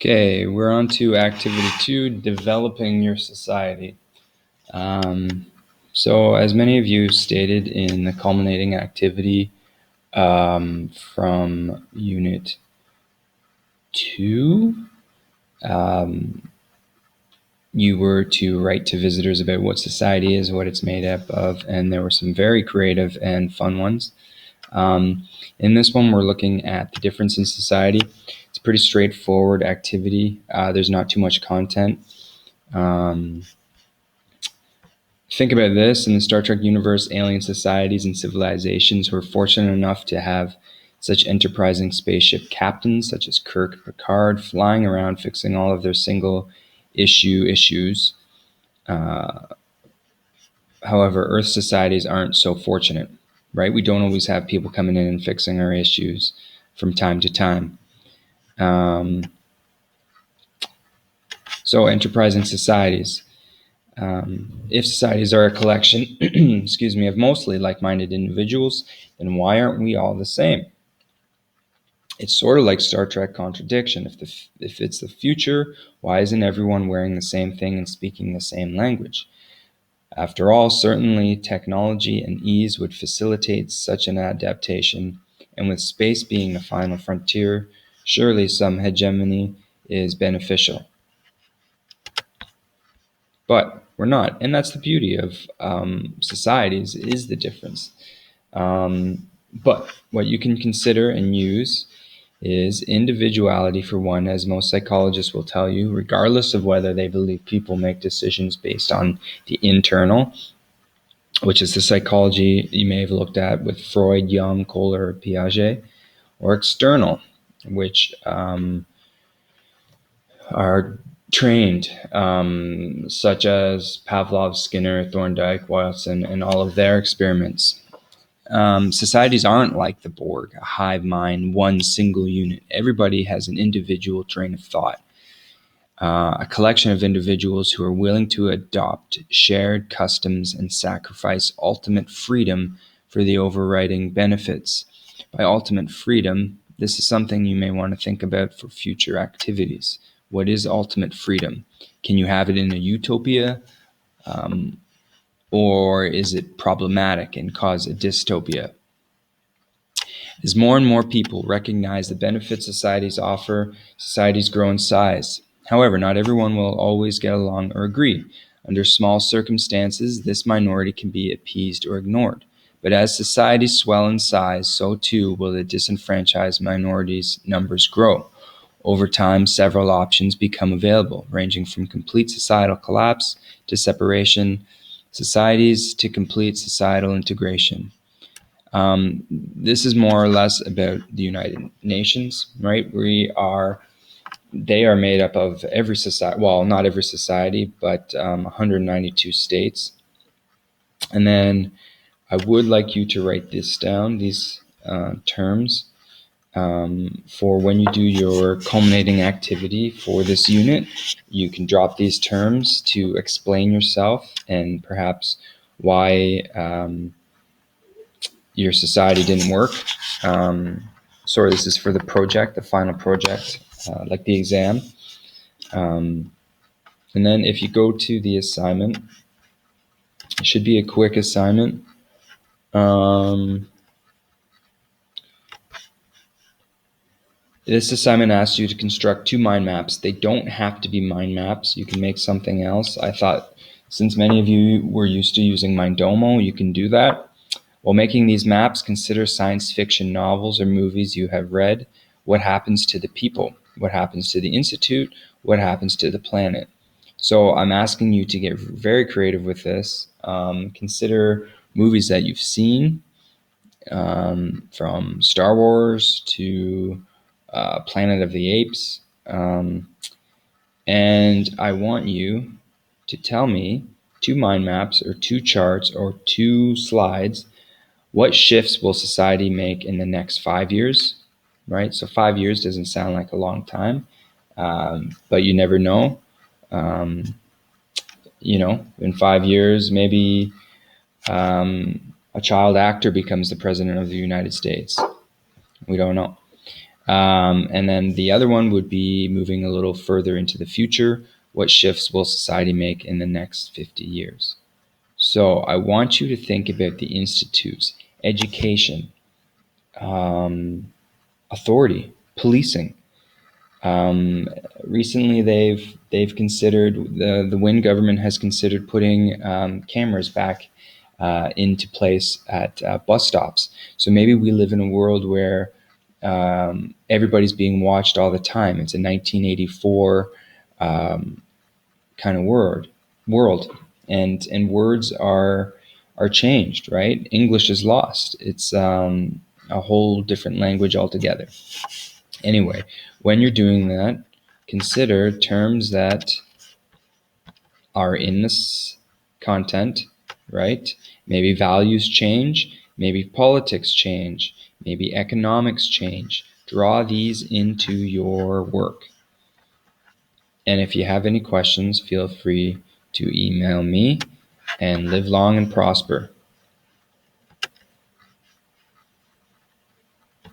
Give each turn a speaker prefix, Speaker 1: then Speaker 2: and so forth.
Speaker 1: Okay, we're on to activity 2, developing your society. So as many of you stated in the culminating activity from Unit 2, you were to write to visitors about what society is, what it's made up of, and there were some very creative and fun ones. In this one, we're looking at the difference in society. It's a pretty straightforward activity. There's not too much content. Think about this. In the Star Trek universe, alien societies and civilizations were fortunate enough to have such enterprising spaceship captains such as Kirk and Picard flying around fixing all of their single issues. However, Earth societies aren't so fortunate, right? We don't always have people coming in and fixing our issues from time to time. So enterprising societies. If societies are a collection, of mostly like-minded individuals, then why aren't we all the same? It's sort of like Star Trek contradiction. If it's the future, why isn't everyone wearing the same thing and speaking the same language? After all, certainly technology and ease would facilitate such an adaptation, and with space being the final frontier, surely some hegemony is beneficial. But we're not, and that's the beauty of societies, is the difference. But what you can consider and use is individuality for one, as most psychologists will tell you, regardless of whether they believe people make decisions based on the internal, which is the psychology you may have looked at with Freud, Jung, Kohler, Piaget, or external, which are trained, such as Pavlov, Skinner, Thorndike, Watson, and all of their experiments. Societies aren't like the Borg, a hive mind, one single unit. Everybody has an individual train of thought, a collection of individuals who are willing to adopt shared customs and sacrifice ultimate freedom for the overriding benefits. By ultimate freedom, this is something you may want to think about for future activities. What is ultimate freedom? Can you have it in a utopia? Or is it problematic and cause a dystopia? As more and more people recognize the benefits societies offer, societies grow in size. However, not everyone will always get along or agree. Under small circumstances, this minority can be appeased or ignored. But as societies swell in size, so too will the disenfranchised minorities' numbers grow. Over time, several options become available, ranging from complete societal collapse to separation, societies to complete societal integration. This is more or less about the United Nations, right? They are made up of every society, well, not every society, but 192 states. And then I would like you to write this down, these terms, for when you do your culminating activity for this unit. You can drop these terms to explain yourself and perhaps why your society didn't work. Sorry, this is for the project, the final project, like the exam. And then if you go to the assignment, it should be a quick assignment. This assignment asks you to construct 2 mind maps. They don't have to be mind maps. You can make something else. I thought since many of you were used to using Mindomo, you can do that. While making these maps, consider science fiction novels or movies you have read. What happens to the people? What happens to the institute? What happens to the planet? So I'm asking you to get very creative with this. Consider movies that you've seen, from Star Wars to Planet of the Apes. And I want you to tell me 2 mind maps or 2 charts or 2 slides. What shifts will society make in the next 5 years, right? So 5 years doesn't sound like a long time, but you never know. In 5 years, maybe a child actor becomes the president of the United States. We don't know. And then the other one would be moving a little further into the future. What shifts will society make in the next 50 years? So I want you to think about the institutes, education, authority, policing. Um, Recently, they've considered the Wynne government has considered putting cameras back into place at bus stops. So maybe we live in a world where everybody's being watched all the time. It's a 1984 kind of world, and words are changed. Right? English is lost. It's a whole different language altogether. Anyway, when you're doing that, consider terms that are in this content, right? Maybe values change, maybe politics change, maybe economics change. Draw these into your work. And if you have any questions, feel free to email me, and live long and prosper.